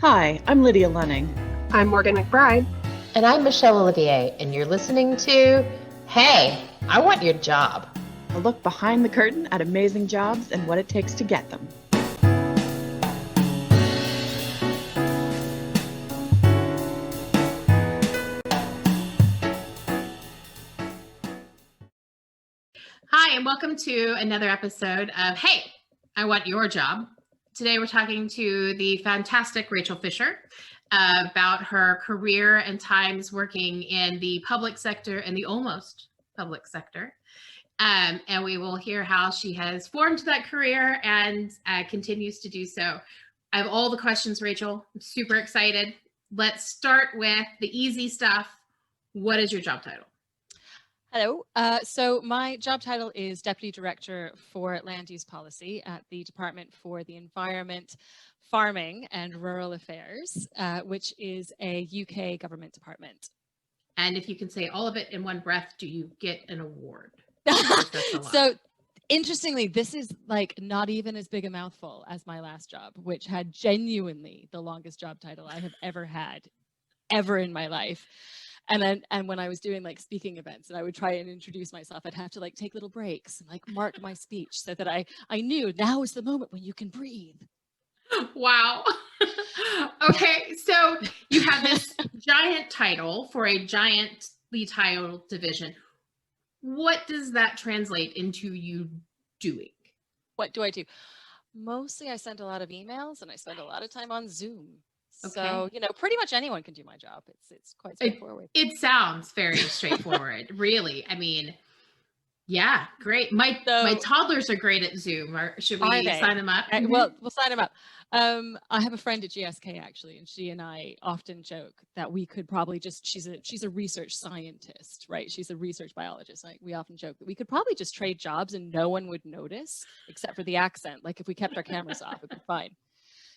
Hi, I'm Lydia Lunning. I'm Morgan McBride. And I'm Michelle Olivier, and you're listening to Hey, I Want Your Job. A look behind the curtain at amazing jobs and what it takes to get them. Hi, and welcome to another episode of Hey, I Want Your Job. Today we're talking to the fantastic Rachel Fisher about her career and times working in the public sector and the almost public sector. And we will hear how she has formed that career and continues to do so. I have all the questions, Rachel. I'm super excited. Let's start with the easy stuff. What is your job title? Hello. So my job title is Deputy Director for Land Use Policy at the Department for the Environment, Farming and Rural Affairs, which is a UK government department. And if you can say all of it in one breath, do you get an award? So interestingly, this is like not even as big a mouthful as my last job, which had genuinely the longest job title I have ever had, ever in my life. And when I was doing like speaking events and I would try and introduce myself, I'd have to like take little breaks and like mark my speech so that I knew now is the moment when you can breathe. Wow. Okay, so you have this giant title for a giantly titled division. What does that translate into you doing? What do I do? Mostly I send a lot of emails and I spend a lot of time on Zoom. Okay. So, pretty much anyone can do my job. It's quite straightforward. It sounds very straightforward, really. I mean, yeah, great. My toddlers are great at Zoom. Should we sign them up? Well, we'll sign them up. I have a friend at GSK actually, and she and I often joke that we could probably she's a research scientist, right? She's a research biologist. Like we often joke that we could probably just trade jobs and no one would notice except for the accent. Like if we kept our cameras off, it'd be fine.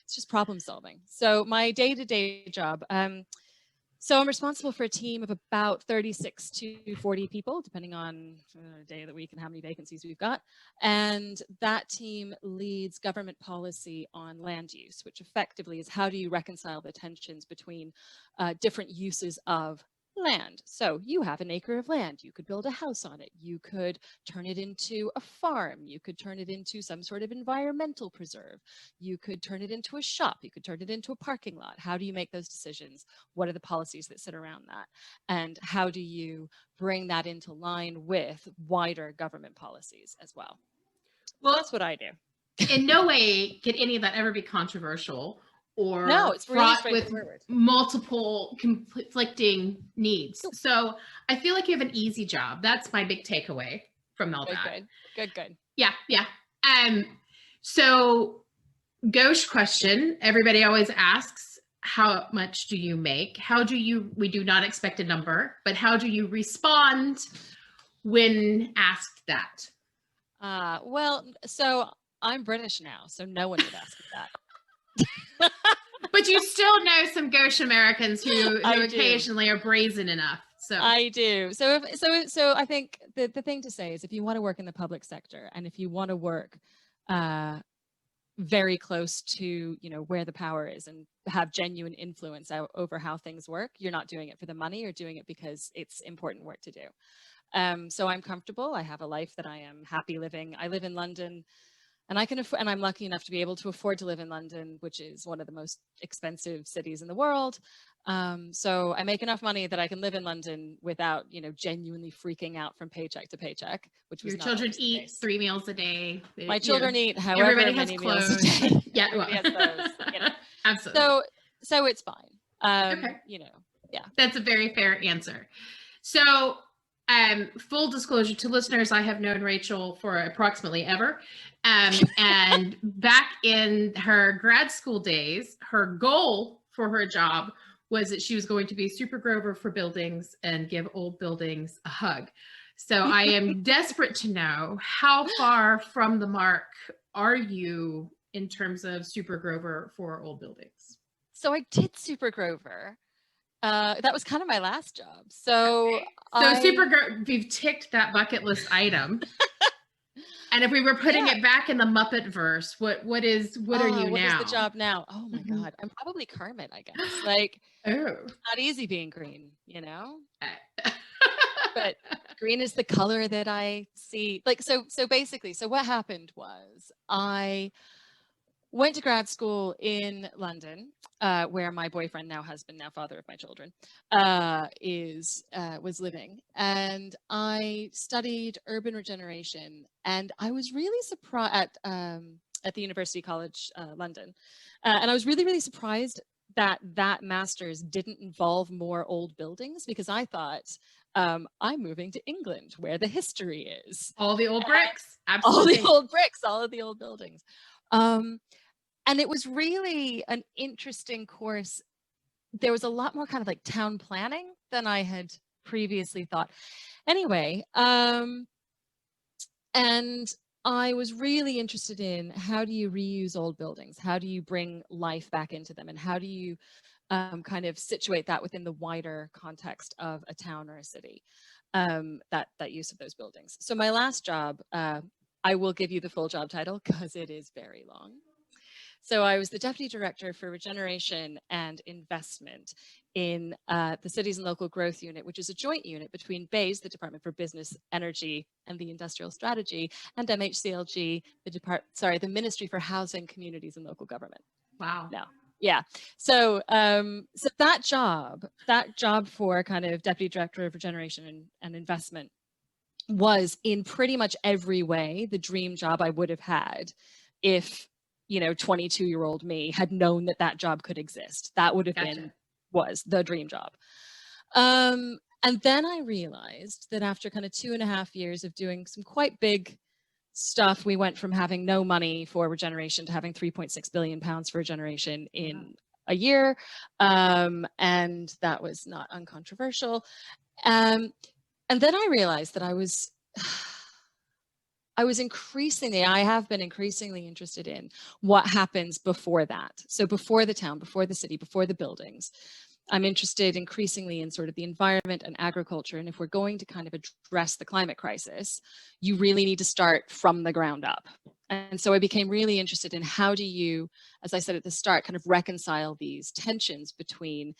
It's just problem solving. So my day-to-day job, so I'm responsible for a team of about 36 to 40 people, depending on the day of the week and how many vacancies we've got. And that team leads government policy on land use, which effectively is how do you reconcile the tensions between different uses of land. So you have an acre of land, you could build a house on it, you could turn it into a farm, you could turn it into some sort of environmental preserve, you could turn it into a shop, you could turn it into a parking lot. How do you make those decisions? What are the policies that sit around that? And how do you bring that into line with wider government policies as well? Well, that's what I do. In no way could any of that ever be controversial or it's fraught really with multiple conflicting needs. So I feel like you have an easy job. That's my big takeaway from all that. Good. Yeah. So gauche question. Everybody always asks, how much do you make? We do not expect a number, but how do you respond when asked that? Well, so I'm British now, so no one would ask me that. But you still know some gauche Americans who occasionally are brazen enough. So I do. So I think the thing to say is if you want to work in the public sector and if you want to work very close to where the power is and have genuine influence over how things work, you're not doing it for the money, you're doing it because it's important work to do. So I'm comfortable. I have a life that I am happy living. I live in London. And I'm lucky enough to be able to afford to live in London, which is one of the most expensive cities in the world. So I make enough money that I can live in London without, genuinely freaking out from paycheck to paycheck. Which was your children eat 3 meals a day. My children eat however many meals a day. Yeah, everybody has those. Absolutely. So it's fine. Okay. Yeah. That's a very fair answer. So. Full disclosure to listeners, I have known Rachel for approximately ever. And back in her grad school days, her goal for her job was that she was going to be super grover for buildings and give old buildings a hug. So I am desperate to know how far from the mark are you in terms of super grover for old buildings? So I did super grover. That was kind of my last job. So you've ticked that bucket list item. And if we were putting Yeah. it back in the Muppet verse, what are you What now? is the job now? Oh my Mhm. God. I'm probably Kermit, I guess. Like, Oh. not easy being green, you know? Uh, But green is the color that I see. Like, so basically, so what happened was I went to grad school in London, where my boyfriend, now husband, now father of my children, was living, and I studied urban regeneration. And I was really surprised at the University College London, and I was really surprised that master's didn't involve more old buildings, because I thought I'm moving to England where the history is. all the old bricks. All Absolutely. the old bricks, all of the old buildings. And it was really an interesting course. There was a lot more kind of like town planning than I had previously thought. Anyway, and I was really interested in, how do you reuse old buildings? How do you bring life back into them? And how do you kind of situate that within the wider context of a town or a city, that use of those buildings? So my last job, I will give you the full job title because it is very long. So I was the Deputy Director for Regeneration and Investment in the Cities and Local Growth Unit, which is a joint unit between BASE, the Department for Business, Energy and the Industrial Strategy, and MHCLG, the Ministry for Housing, Communities and Local Government. Wow. No. Yeah. So so that job for kind of Deputy Director of Regeneration and Investment was in pretty much every way the dream job I would have had if 22-year-old me had known that job could exist. That would have was the dream job. And then I realized that after kind of 2.5 years of doing some quite big stuff, we went from having no money for regeneration to having 3.6 billion pounds for regeneration in a year. And that was not uncontroversial. And then I realized that I have been increasingly interested in what happens before that. So before the town, before the city, before the buildings. I'm interested increasingly in sort of the environment and agriculture. And if we're going to kind of address the climate crisis, you really need to start from the ground up. And so I became really interested in, how do you, as I said at the start, kind of reconcile these tensions between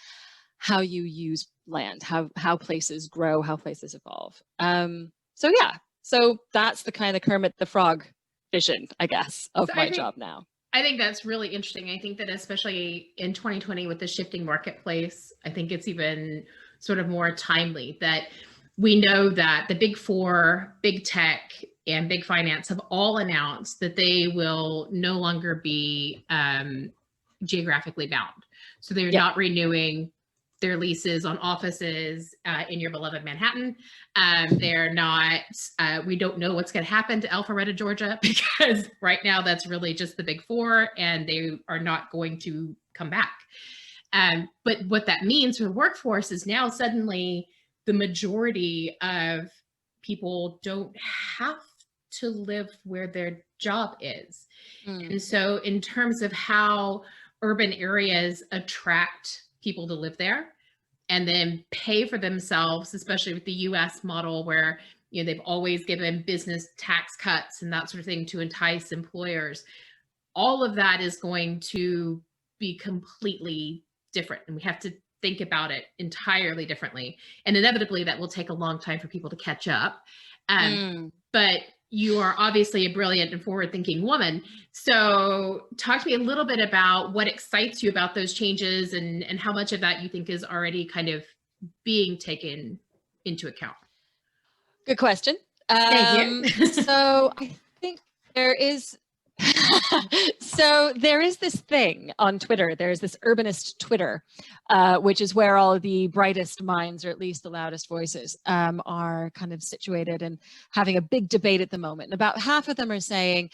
how you use land, how places grow, how places evolve. So that's the kind of Kermit the Frog vision, I guess, of my job now. I think that's really interesting. I think that especially in 2020 with the shifting marketplace, I think it's even sort of more timely that we know that the big four, big tech and big finance have all announced that they will no longer be geographically bound. So they're not renewing their leases on offices in your beloved Manhattan. They're not, we don't know what's going to happen to Alpharetta, Georgia, because right now that's really just the big four and they are not going to come back. But what that means for the workforce is now suddenly the majority of people don't have to live where their job is. And so in terms of how urban areas attract people to live there and then pay for themselves, especially with the US model where they've always given business tax cuts and that sort of thing to entice employers. All of that is going to be completely different. And we have to think about it entirely differently. And inevitably that will take a long time for people to catch up. But you are obviously a brilliant and forward-thinking woman. So talk to me a little bit about what excites you about those changes and how much of that you think is already kind of being taken into account. Good question. Thank you. So I think there is this thing on Twitter. There's this urbanist Twitter, which is where all of the brightest minds, or at least the loudest voices, are kind of situated and having a big debate at the moment. And about half of them are saying,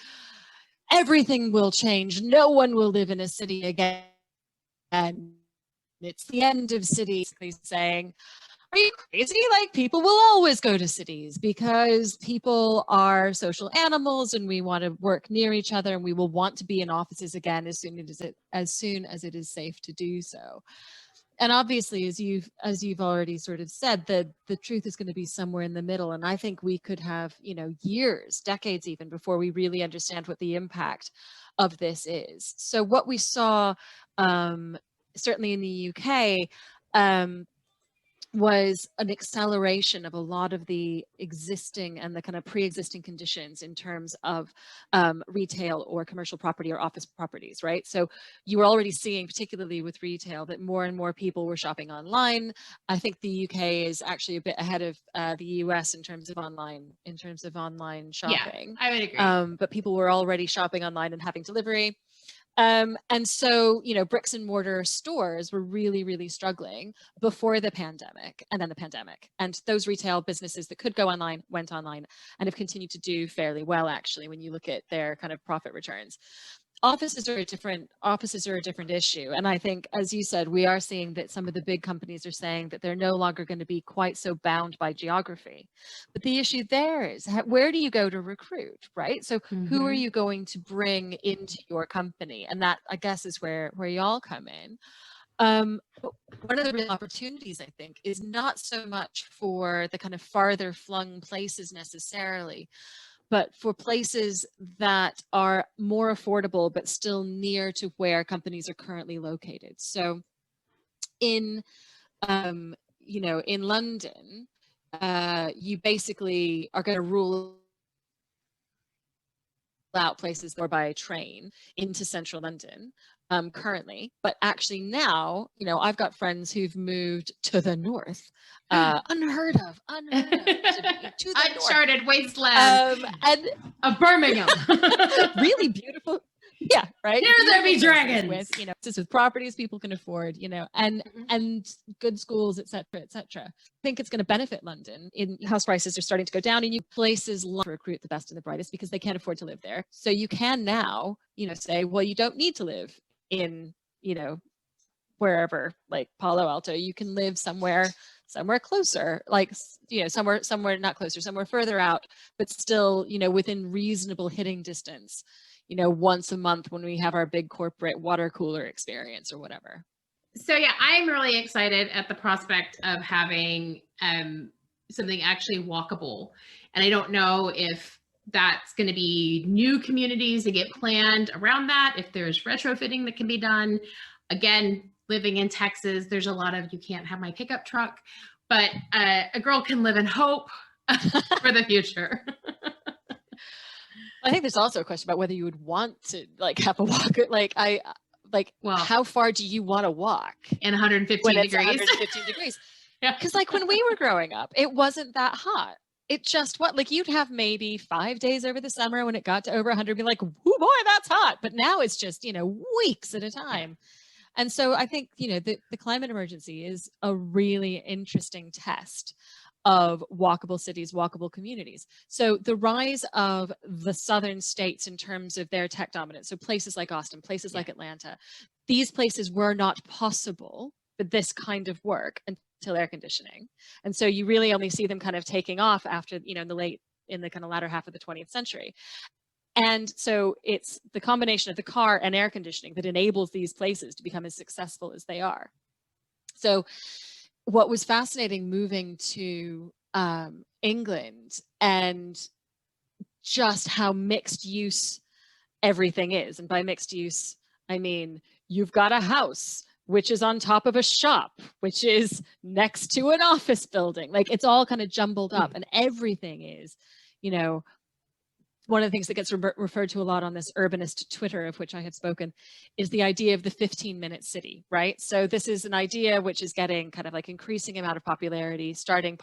everything will change. No one will live in a city again. And it's the end of cities. He's saying, are you crazy? Like, people will always go to cities because people are social animals and we want to work near each other and we will want to be in offices again as soon as it is safe to do so. And obviously, as you've already sort of said, the truth is going to be somewhere in the middle. And I think we could have, years, decades even, before we really understand what the impact of this is. So what we saw, certainly in the UK, was an acceleration of a lot of the existing and the kind of pre-existing conditions in terms of retail or commercial property or office properties, right? So you were already seeing, particularly with retail, that more and more people were shopping online. I think the UK is actually a bit ahead of the US in terms of online shopping. Yeah, I would agree. But people were already shopping online and having delivery. And so, bricks and mortar stores were really, really struggling before the pandemic and then the pandemic. And those retail businesses that could go online went online and have continued to do fairly well, actually, when you look at their kind of profit returns. Offices are a different issue. And I think, as you said, we are seeing that some of the big companies are saying that they're no longer going to be quite so bound by geography. But the issue there is, where do you go to recruit, right? So who are you going to bring into your company? And that, I guess, is where y'all come in. But one of the real opportunities, I think, is not so much for the kind of farther flung places necessarily, but for places that are more affordable, but still near to where companies are currently located. So in London, you basically are going to rule out places or by train into central London currently, but actually now, I've got friends who've moved to the north, unheard of to the uncharted wasteland of Birmingham. Really beautiful. Yeah, right. Here there be dragons. With, just with properties people can afford, and good schools, et cetera, et cetera. I think it's going to benefit London. House prices are starting to go down, and places to recruit the best and the brightest because they can't afford to live there. So you can now, say, well, you don't need to live in, wherever, like Palo Alto. You can live somewhere closer, like, somewhere not closer, somewhere further out, but still, within reasonable hitting distance, once a month when we have our big corporate water cooler experience or whatever. So yeah, I'm really excited at the prospect of having something actually walkable. And I don't know if that's going to be new communities that get planned around that, if there's retrofitting that can be done. Again, living in Texas, there's a lot of, you can't have my pickup truck, but a girl can live in hope for the future. I think there's also a question about whether you would want to have a walk. How far do you want to walk in 115 when degrees? It's 115 degrees. Yeah. Because when we were growing up, it wasn't that hot. It just you'd have maybe 5 days over the summer when it got to over 100, be like, "Oh boy, that's hot." But now it's just weeks at a time. And so I think the climate emergency is a really interesting test of walkable cities, walkable communities. So the rise of the southern states in terms of their tech dominance, so places like Austin, places like Atlanta, these places were not possible for this kind of work until air conditioning. And so you really only see them kind of taking off after, in the kind of latter half of the 20th century. And so it's the combination of the car and air conditioning that enables these places to become as successful as they are. So what was fascinating moving to England and just how mixed use everything is. And by mixed use, I mean, you've got a house, which is on top of a shop, which is next to an office building. It's all kind of jumbled up, and everything is, one of the things that gets referred to a lot on this urbanist Twitter, of which I have spoken, is the idea of the 15-minute city, right? So this is an idea which is getting kind of increasing amount of popularity, starting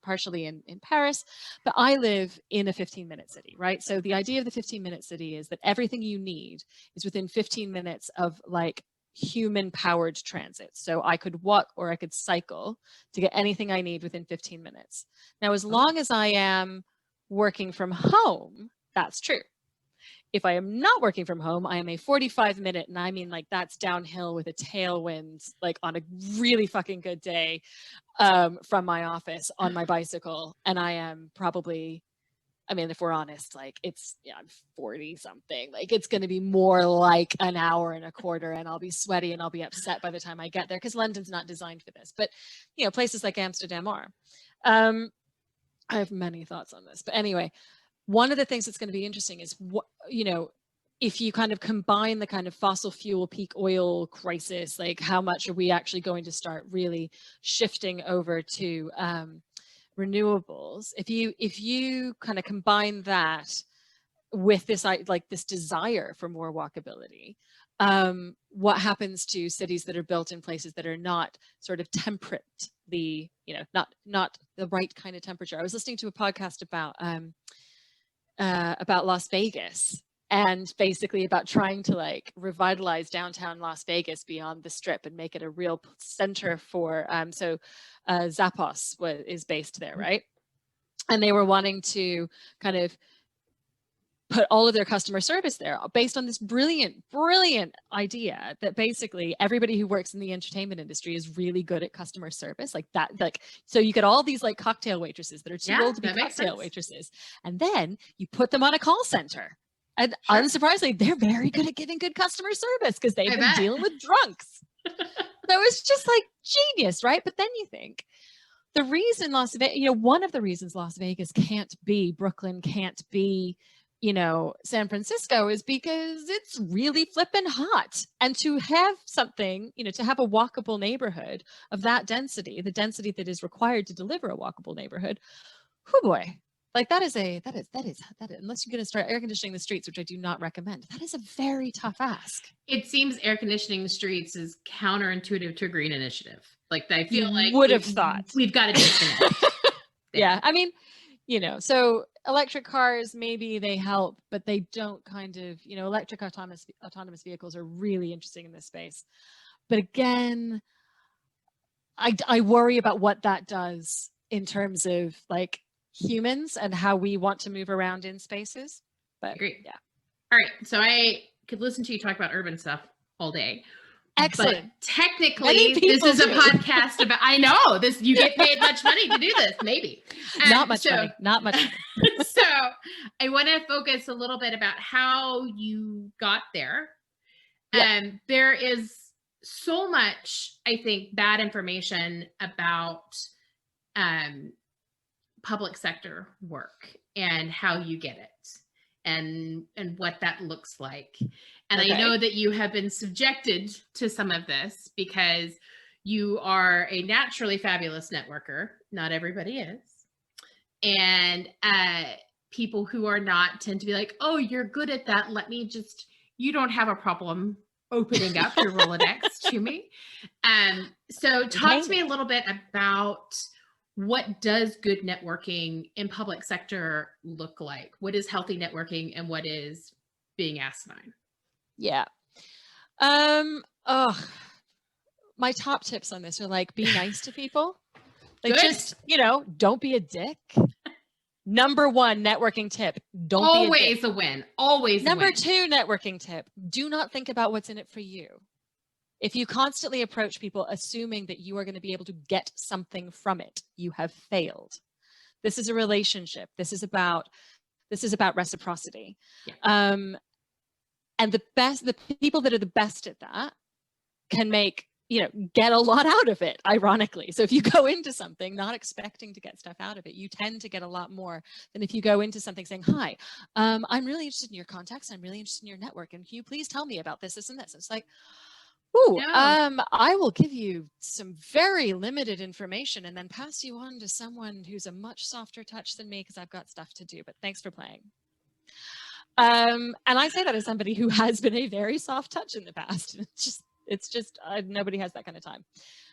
partially in Paris, but I live in a 15-minute city, right? So the idea of the 15-minute city is that everything you need is within 15 minutes of human-powered transit. So I could walk or I could cycle to get anything I need within 15 minutes. Now, as long as I am working from home, that's true. If I am not working from home, I am a 45-minute, and I mean that's downhill with a tailwind, on a really fucking good day, from my office on my bicycle, and I am probably I mean, if we're honest, like I'm 40 something, like it's going to be more like an hour and a quarter, and I'll be sweaty and I'll be upset by the time I get there, because London's not designed for this. But, places like Amsterdam are. I have many thoughts on this, but anyway, one of the things that's going to be interesting is what, if you kind of combine the kind of fossil fuel peak oil crisis, like how much are we actually going to start really shifting over to renewables? If you kind of combine that with this this desire for more walkability, what happens to cities that are built in places that are not sort of temperately, not the right kind of temperature? I was listening to a podcast about Las Vegas, and basically about trying to like revitalize downtown Las Vegas beyond the Strip and make it a real center for Zappos is based there, right? And they were wanting to kind of put all of their customer service there based on this brilliant idea that basically everybody who works in the entertainment industry is really good at customer service, like that. Like, so you get all these like cocktail waitresses that are too old to be cocktail waitresses, and then you put them on a call center. And unsurprisingly, they're very good at giving good customer service because they've been dealing with drunks. So it's just like genius, right? But then you think the reason Las Vegas, one of the reasons Las Vegas can't be Brooklyn, can't be, San Francisco, is because it's really flippin' hot. And to have something, to have a walkable neighborhood of that density, the density that is required to deliver a walkable neighborhood, oh boy. Like that is unless you're going to start air conditioning the streets, which I do not recommend, that is a very tough ask. It seems air conditioning the streets is counterintuitive to a green initiative. Like I feel like would have thought we've got to disconnect. Yeah. I mean, so electric cars, maybe they help, but they don't kind of, electric autonomous vehicles are really interesting in this space. But again, I worry about what that does in terms of like humans and how we want to move around in spaces. But great. Yeah. All right. So I could listen to you talk about urban stuff all day. Excellent. But technically, this is a podcast about, I know this, you get paid much money to do this, maybe. Not much money. So I want to focus a little bit about how you got there. And there is so much, I think, bad information about public sector work and how you get it and what that looks like. And I know that you have been subjected to some of this because you are a naturally fabulous networker. Not everybody is. And people who are not tend to be like, oh, you're good at that. You don't have a problem opening up your Rolodex to me. So talk to me a little bit about what does good networking in public sector look like? What is healthy networking and what is being asinine? Yeah. My top tips on this are like, be nice to people. Like just, don't be a dick. Number one networking tip, don't always be a dick. A win. Always Number a win. two networking tip, do not think about what's in it for you. If you constantly approach people assuming that you are going to be able to get something from it, you have failed. This is a relationship. This is about reciprocity. Yeah. And the people that are the best at that can get a lot out of it, ironically. So if you go into something not expecting to get stuff out of it, you tend to get a lot more than if you go into something saying, hi, I'm really interested in your contacts. I'm really interested in your network. And can you please tell me about this, this, and this? It's like, I will give you some very limited information and then pass you on to someone who's a much softer touch than me because I've got stuff to do, but thanks for playing. And I say that as somebody who has been a very soft touch in the past. It's just nobody has that kind of time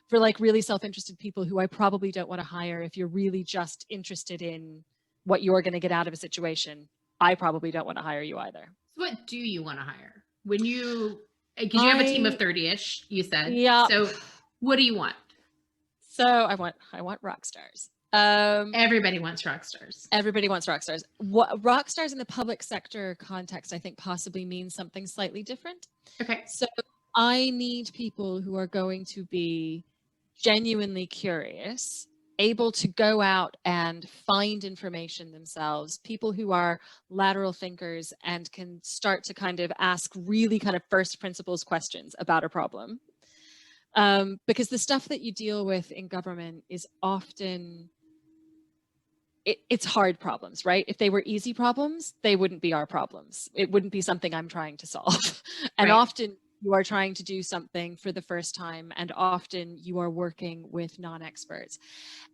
for like really self-interested people who I probably don't want to hire. If you're really just interested in what you're going to get out of a situation, I probably don't want to hire you either. So what do you want to hire when because you have a team of 30-ish, you said. Yeah. So what do you want? So I want rock stars. Everybody wants rock stars. Everybody wants rock stars. What rock stars in the public sector context, I think possibly means something slightly different. Okay. So I need people who are going to be genuinely curious able to go out and find information themselves, people who are lateral thinkers and can start to kind of ask really kind of first principles questions about a problem. Because the stuff that you deal with in government is often, it's hard problems, right? If they were easy problems, they wouldn't be our problems. It wouldn't be something I'm trying to solve. And Right. often you are trying to do something for the first time, and often you are working with non-experts.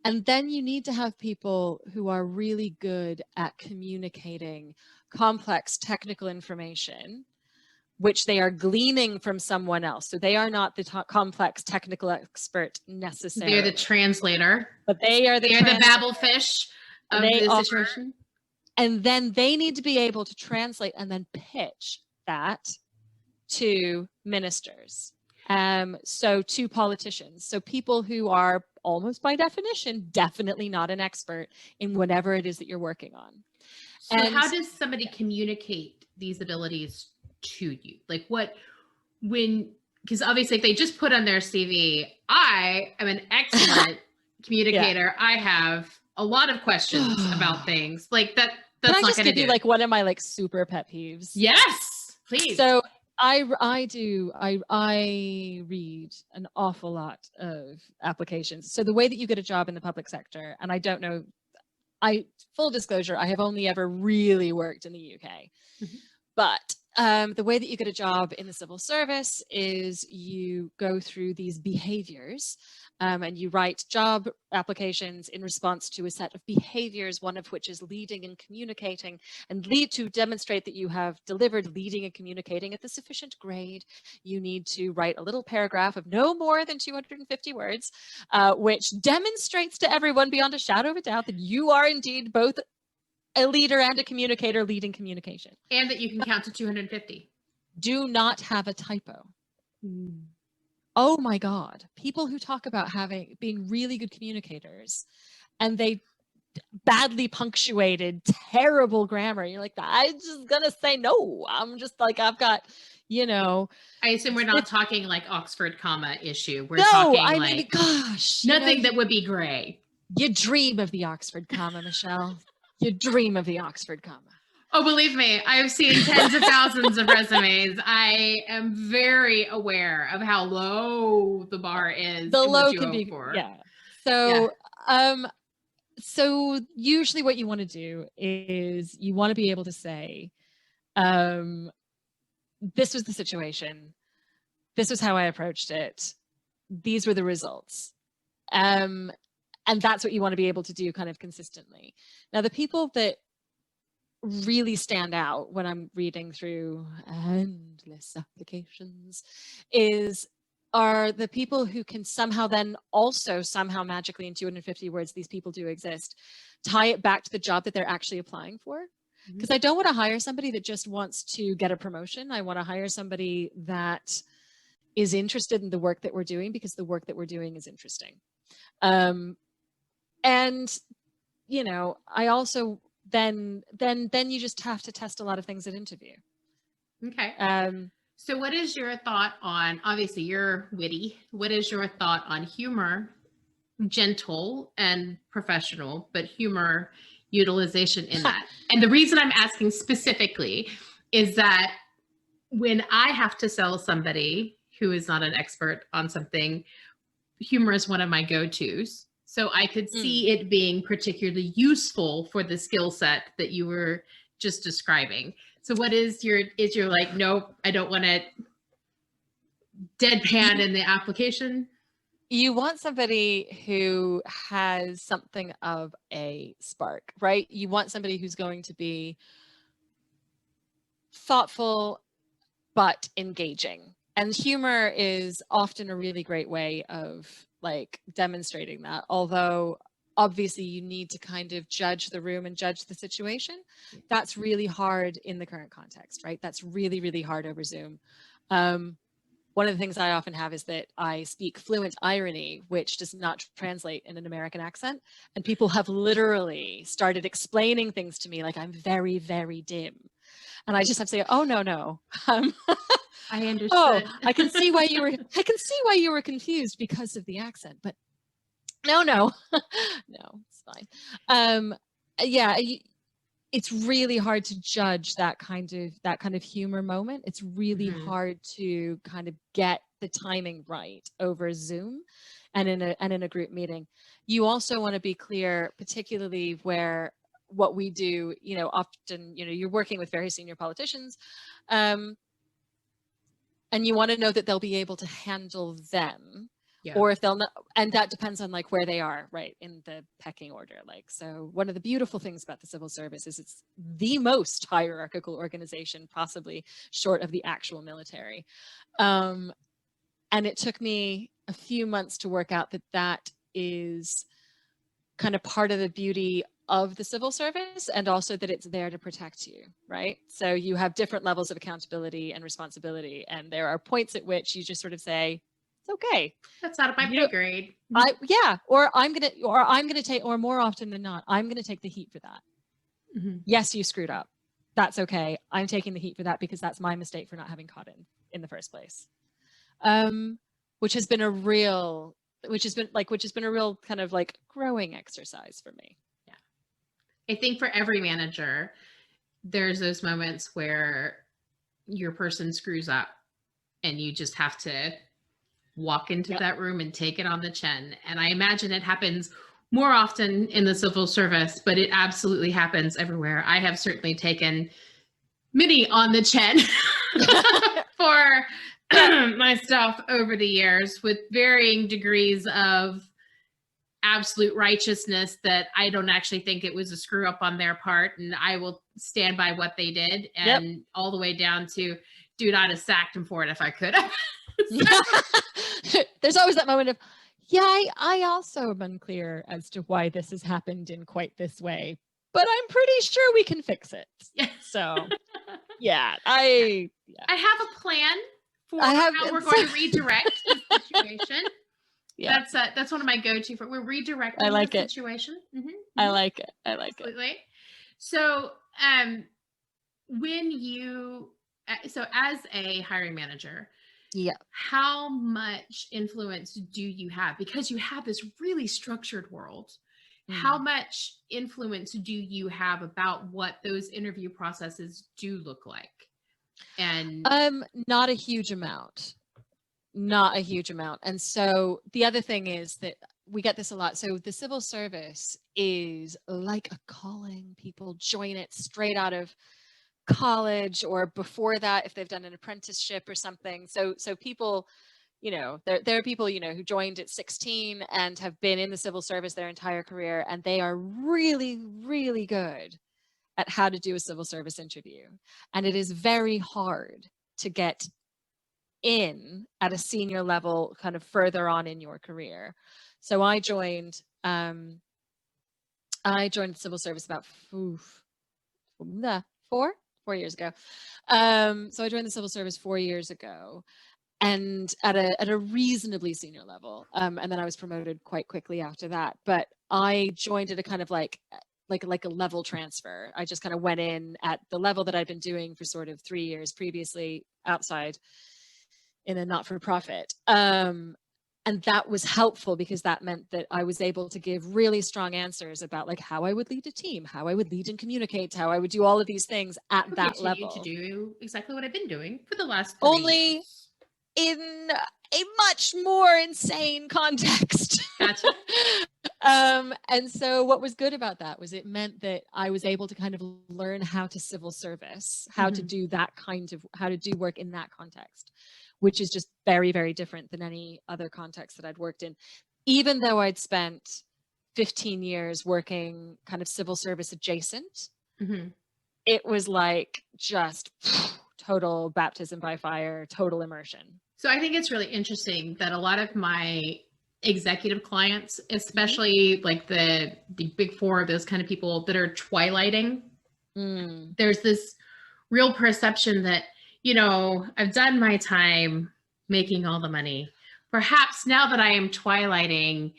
And then you need to have people who are really good at communicating complex technical information, which they are gleaning from someone else. So they are not the complex technical expert necessarily. They're the translator. But they are the Babelfish of the situation. And then they need to be able to translate and then pitch that to ministers. So to politicians. So people who are almost by definition, definitely not an expert in whatever it is that you're working on. So how does somebody communicate these abilities to you? Like because obviously if they just put on their CV, I am an excellent communicator. I have a lot of questions about things like that. That's Can I not just going to give you do like one of my like super pet peeves? Yes, please. So I read an awful lot of applications. So the way that you get a job in the public sector, and I don't know, full disclosure, I have only ever really worked in the UK. Mm-hmm. But the way that you get a job in the civil service is you go through these behaviors and you write job applications in response to a set of behaviors, one of which is leading and communicating, and to demonstrate that you have delivered leading and communicating at the sufficient grade. You need to write a little paragraph of no more than 250 words, which demonstrates to everyone beyond a shadow of a doubt that you are indeed both a leader and a communicator leading communication. And that you can count to 250. Do not have a typo. Oh my God. People who talk about being really good communicators and they badly punctuated, terrible grammar. You're like, I'm just gonna say no. I'm just like, I've got, I assume we're not talking like Oxford comma issue. We're talking gosh. Nothing that would be gray. You dream of the Oxford comma, Michelle. You dream of the Oxford comma. Oh, believe me, I've seen tens of thousands of resumes. I am very aware of how low the bar is. The low can be, yeah. So, so usually what you want to do is you want to be able to say, this was the situation. This was how I approached it. These were the results. And that's what you want to be able to do kind of consistently. Now, the people that really stand out when I'm reading through endless applications are the people who can somehow then also somehow magically in 250 words, these people do exist, tie it back to the job that they're actually applying for. Because I don't want to hire somebody that just wants to get a promotion. I want to hire somebody that is interested in the work that we're doing because the work that we're doing is interesting. And, I also then you just have to test a lot of things at interview. Okay. So what is your thought on, obviously you're witty. What is your thought on humor, gentle and professional, but humor utilization in that? And the reason I'm asking specifically is that when I have to sell somebody who is not an expert on something, humor is one of my go-tos. So I could see it being particularly useful for the skill set that you were just describing. So what is your like, nope, I don't want it deadpan in the application? You want somebody who has something of a spark, right? You want somebody who's going to be thoughtful, but engaging. And humor is often a really great way of like demonstrating that. Although obviously you need to kind of judge the room and judge the situation. That's really hard in the current context, right? That's really, really hard over Zoom. One of the things I often have is that I speak fluent irony, which does not translate in an American accent. And people have literally started explaining things to me like I'm very, very dim. And I just have to say, oh, no. I understood. Oh, I can see why you were confused because of the accent. But No, no, no, it's fine. Yeah, it's really hard to judge that kind of humor moment. It's really Mhm. hard to kind of get the timing right over Zoom and in a group meeting. You also want to be clear, particularly where what we do, often, you're working with very senior politicians, and you want to know that they'll be able to handle them. Yeah. Or if they'll not, and that depends on like where they are, right, in the pecking order. Like, so one of the beautiful things about the civil service is it's the most hierarchical organization, possibly short of the actual military. And it took me a few months to work out that that is kind of part of the beauty of the civil service, and also that it's there to protect you, right? So you have different levels of accountability and responsibility, and there are points at which you just sort of say, it's okay. That's out of my pay grade. Or I'm gonna take, or more often than not, I'm gonna take the heat for that. Mm-hmm. Yes, you screwed up. That's okay. I'm taking the heat for that because that's my mistake for not having caught in the first place. Which has been a real kind of like growing exercise for me. Yeah. I think for every manager, there's those moments where your person screws up and you just have to walk into that room and take it on the chin. And I imagine it happens more often in the civil service, but it absolutely happens everywhere. I have certainly taken many on the chin for my stuff over the years, with varying degrees of absolute righteousness that I don't actually think it was a screw up on their part, and I will stand by what they did, and all the way down to, dude, I'd have sacked him for it if I could have. There's always that moment of, I also am unclear as to why this has happened in quite this way, but I'm pretty sure we can fix it. Yeah. So, I have a plan for how we're going to redirect the situation. Yeah, that's one of my go-to for, we're redirecting the situation. Mm-hmm. I like it. Absolutely. So, when you, so as a hiring manager, how much influence do you have? Because you have this really structured world. How much influence do you have about what those interview processes do look like? And not a huge amount. And so the other thing is that we get this a lot. So the civil service is like a calling. People join it straight out of college, or before that if they've done an apprenticeship or something. So people, there are people, who joined at 16 and have been in the civil service their entire career, and they are really, really good at how to do a civil service interview. And it is very hard to get in at a senior level, kind of further on in your career. So I joined civil service about 4 years ago. So I joined the civil service 4 years ago, and at a reasonably senior level. And then I was promoted quite quickly after that. But I joined at a kind of like a level transfer. I just kind of went in at the level that I'd been doing for sort of 3 years previously outside in a not-for-profit. And that was helpful because that meant that I was able to give really strong answers about like how I would lead a team, how I would lead and communicate, how I would do all of these things at that level. To do exactly what I've been doing for the last 3 only years. In a much more insane context. Gotcha. And so what was good about that was it meant that I was able to kind of learn how to civil service, how to do how to do work in that context, which is just very, very different than any other context that I'd worked in. Even though I'd spent 15 years working kind of civil service adjacent, it was like just total baptism by fire, total immersion. So I think it's really interesting that a lot of my executive clients, especially like the big four, those kind of people that are twilighting, there's this real perception that, I've done my time making all the money. Perhaps now that I am twilighting,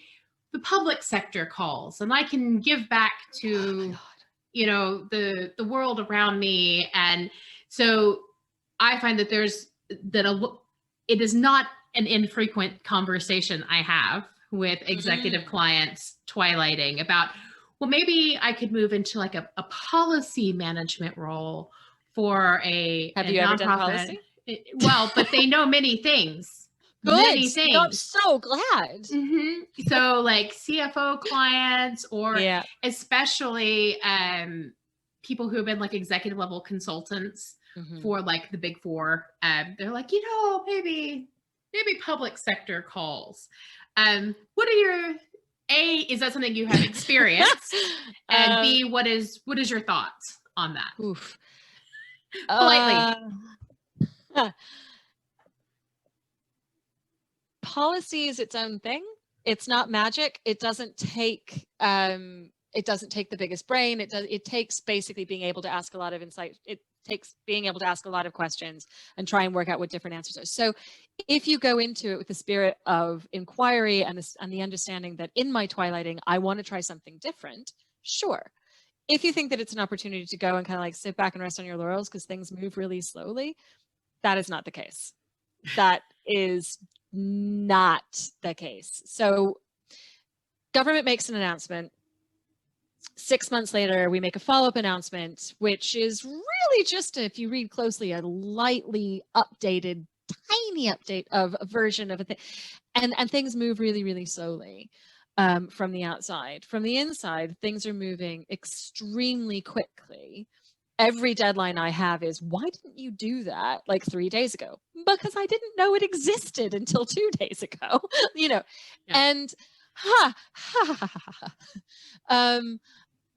the public sector calls and I can give back to, the world around me. And so I find that it is not an infrequent conversation I have with executive clients twilighting about, well, maybe I could move into like a policy management role for Have a you ever done nonprofit. policy? Well, but they know many things. Good. Many things. No, I'm so glad. Mm-hmm. So like CFO clients, or especially people who have been like executive level consultants for like the big four. They're like, maybe public sector calls. What are your is that something you have experienced? And B, what is your thoughts on that? Oof. Politely. Policy is its own thing. It's not magic. It doesn't take the biggest brain. It takes basically being able to ask a lot of insight. It takes being able to ask a lot of questions and try and work out what different answers are. So if you go into it with the spirit of inquiry and the understanding that in my twilighting, I want to try something different, sure. If you think that it's an opportunity to go and kind of like sit back and rest on your laurels because things move really slowly, that is not the case. That is not the case. So government makes an announcement. 6 months later, we make a follow-up announcement, which is really just, if you read closely, a lightly updated, tiny update of a version of a thing. And things move really, really slowly from the outside. From the inside, things are moving extremely quickly. Every deadline I have is, why didn't you do that like 3 days ago? Because I didn't know it existed until 2 days ago, and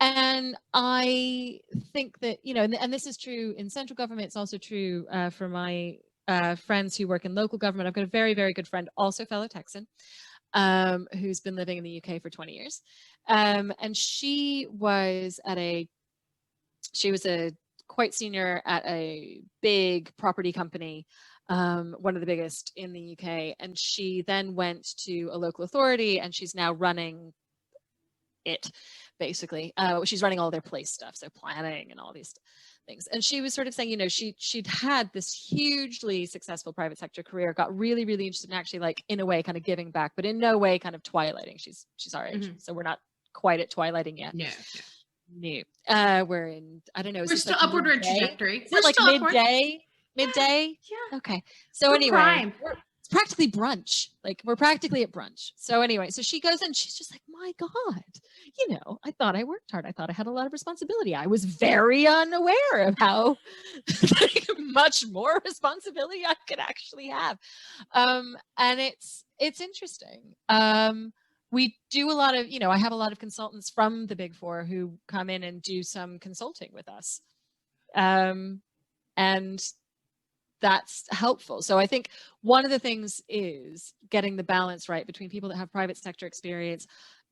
and I think that, and this is true in central government. It's also true for my friends who work in local government. I've got a very, very good friend, also fellow Texan, who's been living in the UK for 20 years. And she was quite senior at a big property company, one of the biggest in the UK. And she then went to a local authority, and she's now running it, basically. She's running all their place stuff, so planning and all these things. And she was sort of saying, she'd had this hugely successful private sector career, got really, really interested in actually, like, in a way, kind of giving back, but in no way kind of twilighting. She's our age, so we're not quite at twilighting yet. No. We're in, I don't know. We're still upward trajectory. Is it like midday? Midday? Yeah. Okay. So anyway, it's practically brunch. Like, we're practically at brunch. So anyway, so she goes in, she's just like, my God, I thought I worked hard. I thought I had a lot of responsibility. I was very unaware of how much more responsibility I could actually have. And it's interesting. We do a lot of, I have a lot of consultants from the Big Four who come in and do some consulting with us. And that's helpful. So I think one of the things is getting the balance right between people that have private sector experience,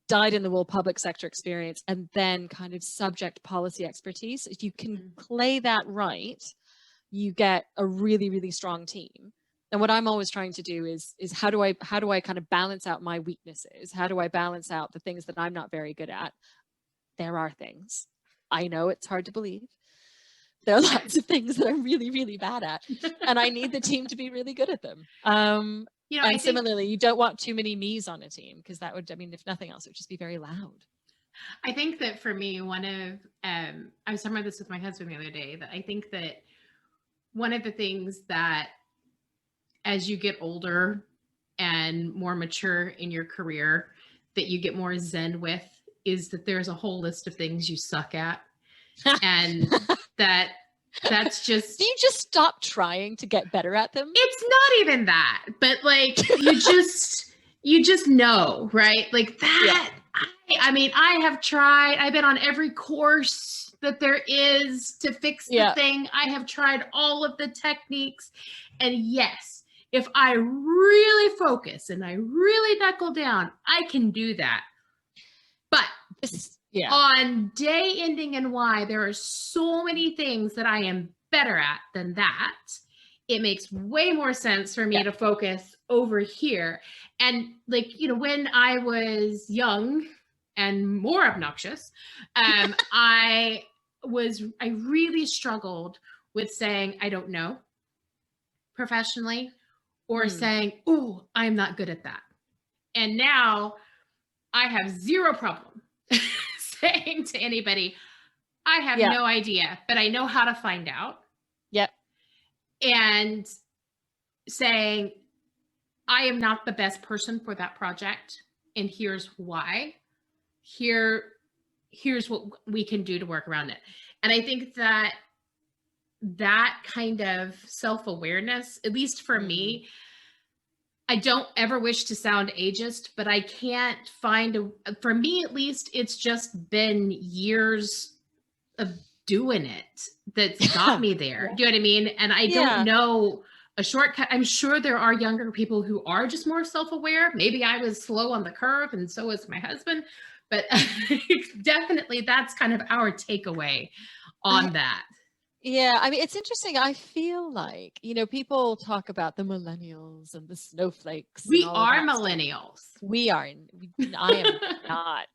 dyed-in-the-wool public sector experience, and then kind of subject policy expertise. If you can play that right, you get a really, really strong team. And what I'm always trying to do is how do I kind of balance out my weaknesses? How do I balance out the things that I'm not very good at? There are things. I know it's hard to believe. There are lots of things that I'm really, really bad at, and I need the team to be really good at them. And similarly, you don't want too many me's on a team, because that would, if nothing else, it would just be very loud. I think that for me, I was talking about this with my husband the other day, that I think that one of the things that, as you get older and more mature in your career, that you get more zen with, is that there's a whole list of things you suck at. And that's just... Do you just stop trying to get better at them? It's not even that, but like, you just know, right? Like that. Yeah. I have tried, I've been on every course that there is to fix the thing. I have tried all of the techniques. And yes, if I really focus and I really knuckle down, I can do that. But on day ending and Y, there are so many things that I am better at than that. It makes way more sense for me to focus over here. And like, when I was young and more obnoxious, I really struggled with saying, I don't know, professionally, or saying, oh, I'm not good at that. And now I have zero problem saying to anybody, I have no idea, but I know how to find out. Yep. And saying, I am not the best person for that project, and here's why. Here's what we can do to work around it. And I think that kind of self-awareness, at least for me, I don't ever wish to sound ageist, but I can't find for me at least, it's just been years of doing it that's got me there. Do you know what I mean? And I don't know a shortcut. I'm sure there are younger people who are just more self-aware. Maybe I was slow on the curve and so was my husband, but definitely that's kind of our takeaway on that. Yeah, I mean, it's interesting. I feel like, people talk about the millennials and the snowflakes. We are millennials. We are. I am not.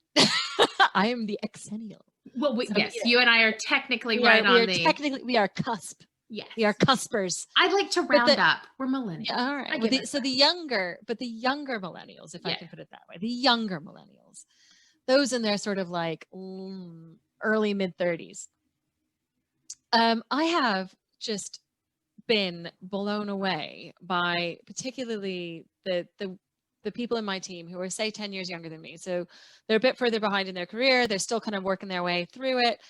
I am the exennial. Well, yes, you and I are technically we are cusp. Yes. We are cuspers. I like to round up. We're millennials. Yeah, all right. The younger millennials, if I can put it that way, the younger millennials, those in their sort of like early mid 30s. I have just been blown away by particularly the people in my team who are, say, 10 years younger than me. So they're a bit further behind in their career. They're still kind of working their way through it.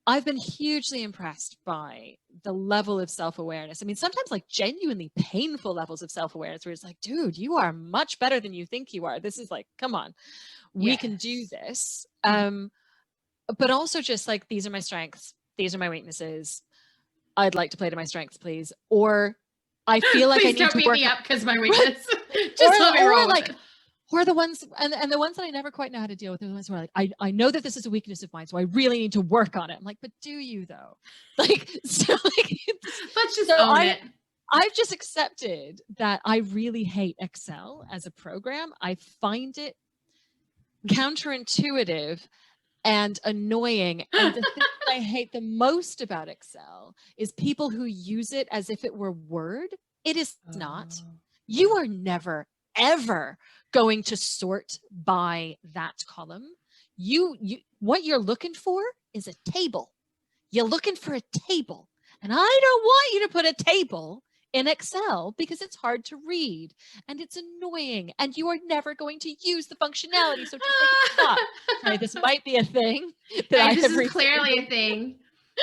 I've been hugely impressed by the level of self-awareness. I mean, sometimes like genuinely painful levels of self-awareness where it's like, dude, you are much better than you think you are. This is like, come on, we can do this. But also just like, these are my strengths. These are my weaknesses. I'd like to play to my strengths, please. Or I feel like I need to work. Please don't beat me up because my weakness. Just let me roll with it. Or the ones, and the ones that I never quite know how to deal with are the ones who are like, I know that this is a weakness of mine, so I really need to work on it. I'm like, but do you though? Like, so like, let's just own it. I've just accepted that I really hate Excel as a program. I find it counterintuitive and annoying. And the thing that I hate the most about Excel is people who use it as if it were Word. It is not. You are never, ever going to sort by that column. You what you're looking for is a table. You're looking for a table. And I don't want you to put a table in Excel because it's hard to read and it's annoying and you are never going to use the functionality. So just make it stop. Sorry, this might be a thing. This is clearly a thing.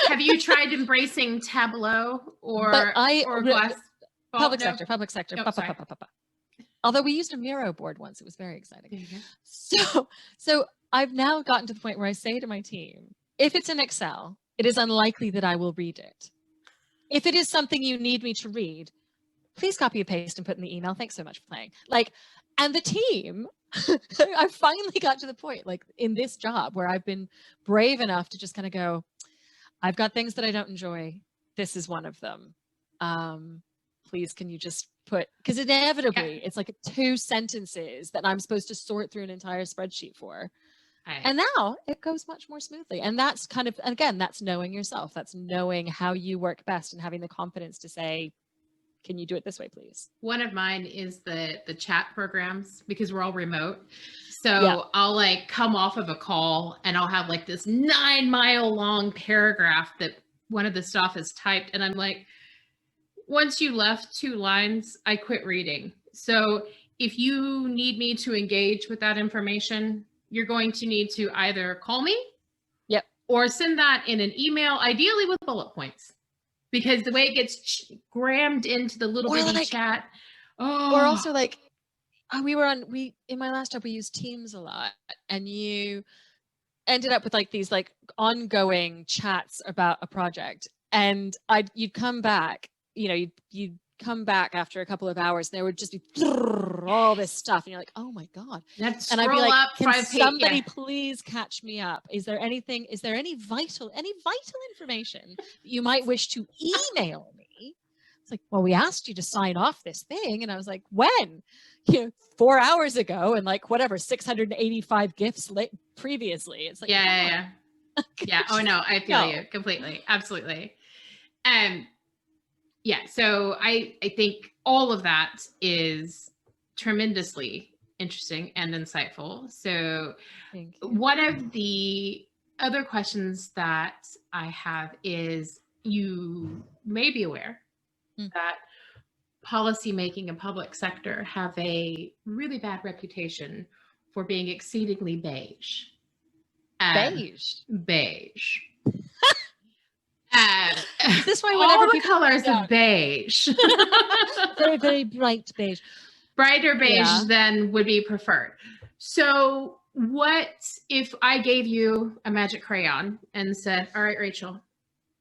Have you tried embracing Tableau or Glass? Public sector. Although we used a Miro board once, it was very exciting. So I've now gotten to the point where I say to my team, if it's in Excel, it is unlikely that I will read it. If it is something you need me to read, please copy and paste and put in the email. Thanks so much for playing. And the team, I finally got to the point, like in this job where I've been brave enough to just kind of go, I've got things that I don't enjoy. This is one of them. Please, can you just put, because inevitably it's like 2 sentences that I'm supposed to sort through an entire spreadsheet for. And now it goes much more smoothly. And that's kind of, again, that's knowing yourself. That's knowing how you work best and having the confidence to say, can you do it this way, please? One of mine is the chat programs, because we're all remote. So I'll like come off of a call and I'll have like this 9-mile long paragraph that one of the staff has typed. And I'm like, once you left 2 lines, I quit reading. So if you need me to engage with that information, you're going to need to either call me or send that in an email, ideally with bullet points, because the way it gets crammed into the little bitty chat. Or also like, in my last job, we used Teams a lot, and you ended up with like these like ongoing chats about a project, and you'd come back, you'd come back after a couple of hours and there would just be all this stuff and you're like, oh my God. And I'd be like, can somebody please catch me up? Is there any vital information that you might wish to email me? It's like, well, we asked you to sign off this thing. And I was like, when? 4 hours ago, and like whatever, 685 GIFs previously. It's like, yeah. Oh no, I feel you completely. Absolutely. So I think all of that is tremendously interesting and insightful. So Thank you. one of the other questions that I have is, you may be aware that policymaking and public sector have a really bad reputation for being exceedingly beige. Beige. Beige. Is this why all whenever the people colors Yeah. of beige, very, very bright beige. brighter beige Yeah. then would be preferred. So what if I gave you a magic crayon and said, all right, Rachel,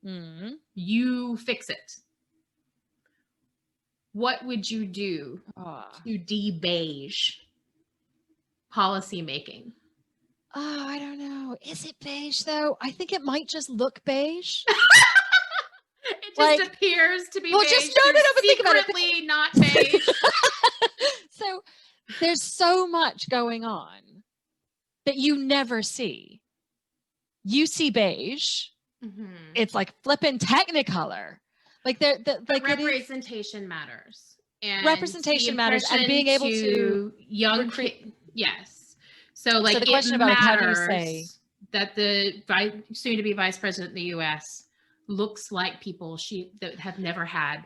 Mm. you fix it? What would you do Oh. to de-beige policy making? Oh, I don't know. Is it beige though? I think it might just look beige. It just Like- appears to be Well, beige. just- no, You're but think about it. secretly not beige. So there's so much going on that you never see. You see beige. Mhm. It's like flippin' Technicolor. Like But like it is, representation matters. And Representation the matters, and being able to young recruit- yes. So like the question it about, like, how do you matters say- that the soon to be vice president in the US looks like people that have never had.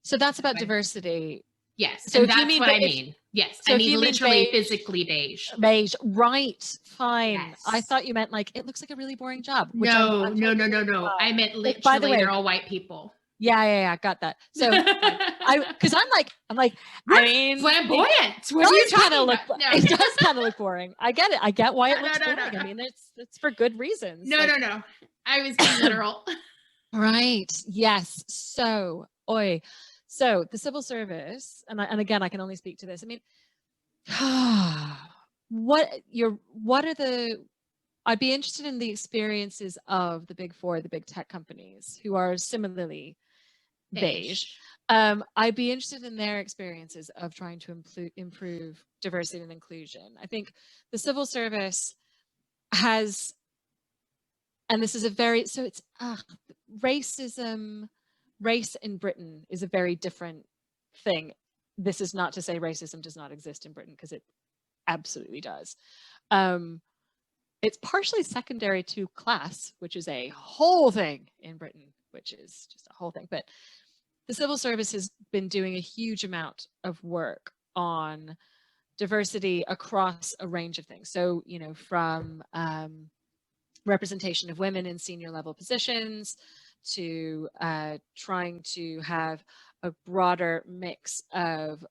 So that's about Right. diversity. Yes. So and if you that's mean what I ba- if- mean. Yes. so I if mean you mean literally beige- physically beige. Beige, right? Fine. Yes. I thought you meant like it looks like a really boring job. Which No, I'm no. totally- I meant Like, by the literally they're way- all white people. Yeah, got that. So because I'm like, I mean, flamboyant. it What are you does kind talking of look, about? No. it does kind of look boring. I get it. I get why it No, looks no, boring. no. I mean, it's for good reasons. No, Like- no. I was being literal. Right. Yes. So, so the civil service, and again, I can only speak to this. I mean, what are the? I'd be interested in the experiences of the big four, the big tech companies who are similarly beige. I'd be interested in their experiences of trying to improve diversity and inclusion. I think the civil service has, and this is it's racism, race in Britain is a very different thing. This is not to say racism does not exist in Britain, because it absolutely does. It's partially secondary to class, which is a whole thing in Britain, which is just a whole thing. But the civil service has been doing a huge amount of work on diversity across a range of things. So, from representation of women in senior level positions to trying to have a broader mix of,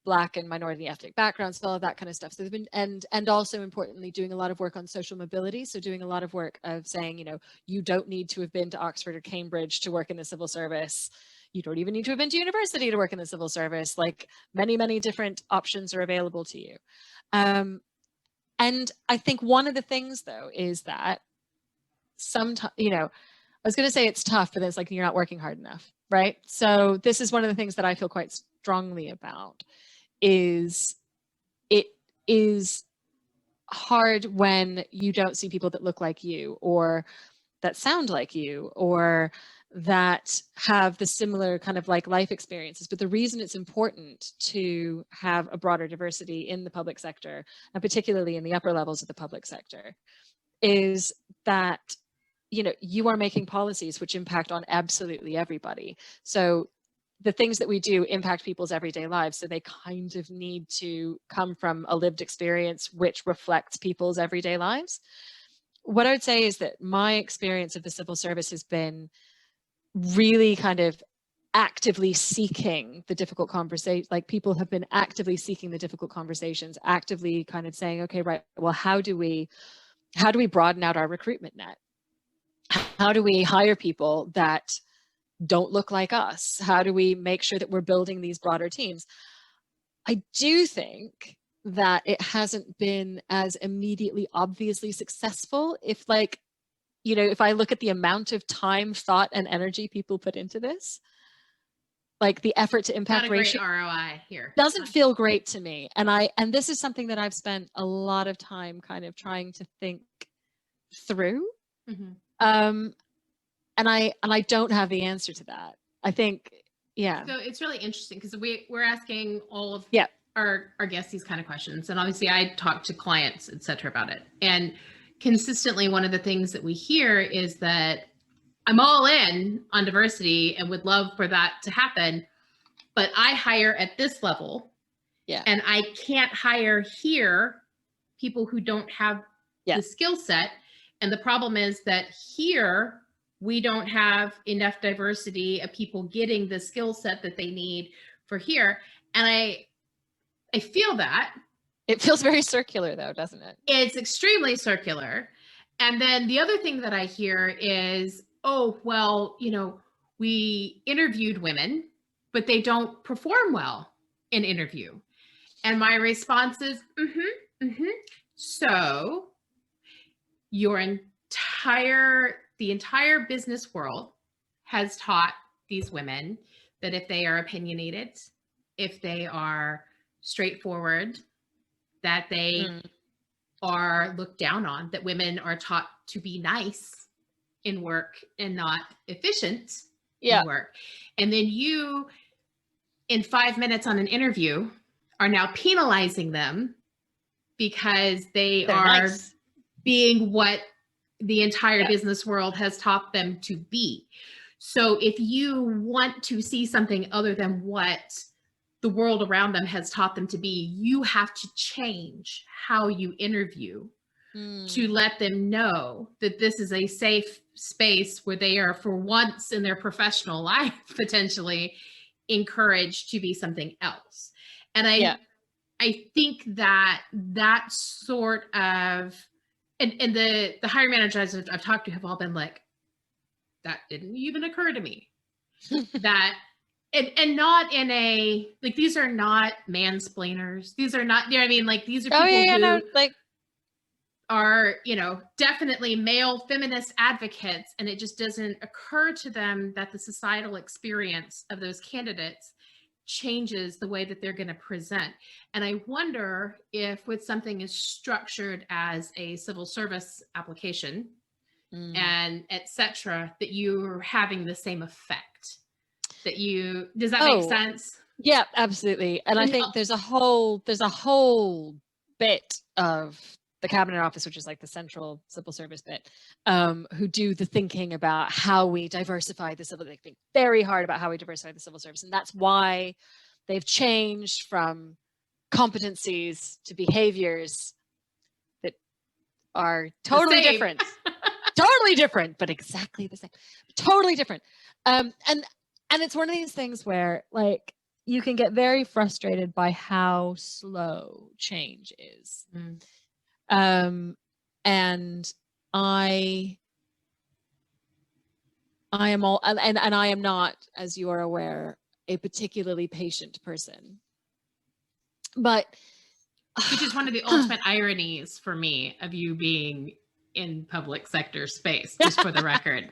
Black and minority ethnic backgrounds, all of that kind of stuff. So they've been, and also importantly, doing a lot of work on social mobility. So doing a lot of work of saying, you don't need to have been to Oxford or Cambridge to work in the civil service. You don't even need to have been to university to work in the civil service. Like many, many different options are available to you. And I think one of the things though is that sometimes, I was going to say it's tough, but it's like you're not working hard enough, right? So this is one of the things that I feel quite strongly about. It is hard when you don't see people that look like you, or that sound like you, or that have the similar kind of like life experiences. But the reason it's important to have a broader diversity in the public sector, and particularly in the upper levels of the public sector, is that you are making policies which impact on absolutely everybody. So the things that we do impact people's everyday lives. So they kind of need to come from a lived experience which reflects people's everyday lives. What I would say is that my experience of the civil service has been really kind of actively seeking the difficult conversation. Like people have been actively seeking the difficult conversations, actively kind of saying, okay, right, well, how do we broaden out our recruitment net? How do we hire people that don't look like us? How do we make sure that we're building these broader teams? I do think that it hasn't been as immediately obviously successful. If I look at the amount of time, thought, and energy people put into this, like the effort to impact Not a great ratio ROI here. doesn't feel great to me. And this is something that I've spent a lot of time kind of trying to think through. Mm-hmm. And I don't have the answer to that. I think, yeah. So it's really interesting because we're asking all of our guests these kind of questions, and obviously I talk to clients, et cetera, about it. And consistently, one of the things that we hear is that I'm all in on diversity and would love for that to happen, but I hire at this level. Yeah. And I can't hire here people who don't have Yeah. the skill set. And the problem is that here we don't have enough diversity of people getting the skill set that they need for here. And I feel that. It feels very circular though, doesn't it? It's extremely circular. And then the other thing that I hear is, oh, well, you know, we interviewed women, but they don't perform well in interview. And my response is, So the entire business world has taught these women that if they are opinionated, if they are straightforward, that they are looked down on, that women are taught to be nice in work and not efficient in work. And then you, in 5 minutes on an interview, are now penalizing them because they're nice, being what the entire business world has taught them to be. So if you want to see something other than what the world around them has taught them to be, you have to change how you interview to let them know that this is a safe space where they are, for once in their professional life, potentially encouraged to be something else. And I think that sort of, and the hiring managers I've talked to have all been like, that didn't even occur to me. That, and not in a, like, these are not mansplainers. These are not, you know what I mean? Like, these are people who are, you know, definitely male feminist advocates. And it just doesn't occur to them that the societal experience of those candidates changes the way that they're going to present. And I wonder if with something as structured as a civil service application and et cetera, that you're having the same effect. Does that make sense? Yeah, absolutely. And I think there's a whole bit of the cabinet office, which is like the central civil service bit, who do the thinking about how we diversify the civil. They think very hard about how we diversify the civil service, and that's why they've changed from competencies to behaviors that are totally different, totally different, but exactly the same, totally different. And it's one of these things where, like, you can get very frustrated by how slow change is. And I am all, and I am not, as you are aware, a particularly patient person, but which is one of the ultimate ironies for me of you being in public sector space, just for the record.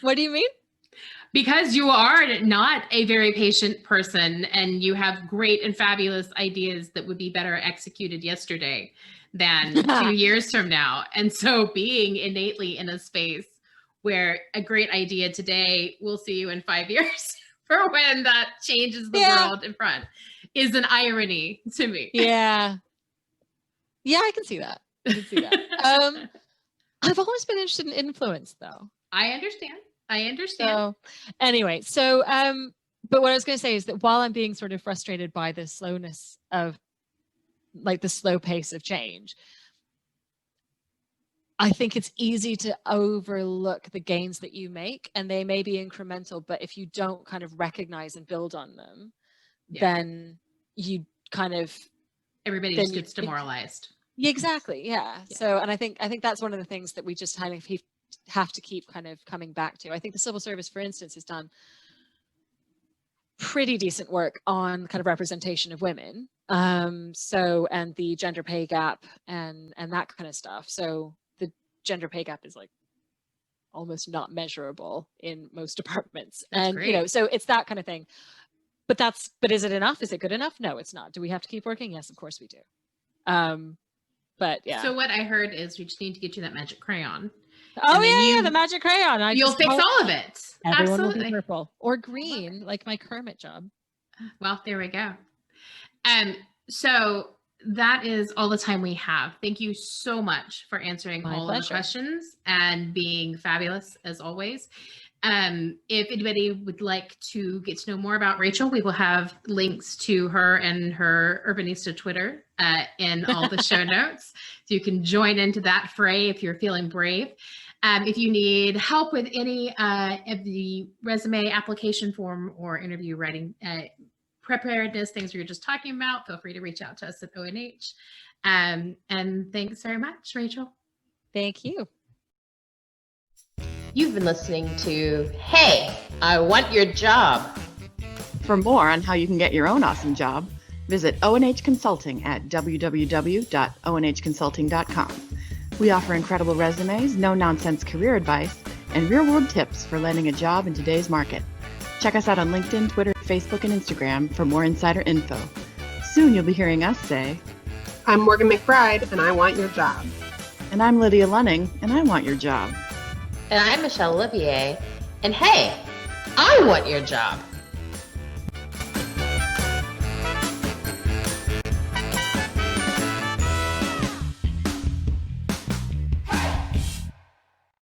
What do you mean? Because you are not a very patient person and you have great and fabulous ideas that would be better executed yesterday than 2 years from now. And so being innately in a space where a great idea today will see you in 5 years for when that changes the world in front is an irony to me. Yeah, I can see that. I've always been interested in influence, though. I understand. So anyway, but what I was going to say is that while I'm being sort of frustrated by the slowness of, like, the slow pace of change, I think it's easy to overlook the gains that you make, and they may be incremental, but if you don't kind of recognize and build on them, then you kind of, everybody just gets demoralized. Exactly. Yeah. So, and I think that's one of the things that we just kind of have to keep kind of coming back to. I think the civil service, for instance, has done pretty decent work on kind of representation of women. And the gender pay gap and that kind of stuff. So the gender pay gap is, like, almost not measurable in most departments. That's great. You know, so it's that kind of thing. But is it enough? Is it good enough? No, it's not. Do we have to keep working? Yes, of course we do. But yeah. So what I heard is we just need to get you that magic crayon. Oh yeah, the magic crayon. You'll fix all of it. Everyone will be purple or green, like my Kermit job. Well, there we go. So that is all the time we have. Thank you so much for answering My all of the pleasure. questions and being fabulous as always. If anybody would like to get to know more about Rachel, we will have links to her and her Urbanista Twitter in all the show notes. So you can join into that fray if you're feeling brave. If you need help with any of the resume application form or interview writing preparedness, things we were just talking about, feel free to reach out to us at ONH. And thanks very much, Rachel. Thank you. You've been listening to Hey, I Want Your Job. For more on how you can get your own awesome job, visit ONH Consulting at www.onhconsulting.com. We offer incredible resumes, no-nonsense career advice, and real-world tips for landing a job in today's market. Check us out on LinkedIn, Twitter, Facebook, and Instagram for more insider info. Soon you'll be hearing us say, I'm Morgan McBride, and I want your job. and I'm Lydia Lunning, and I want your job. And I'm Michelle Olivier. And hey, I want your job.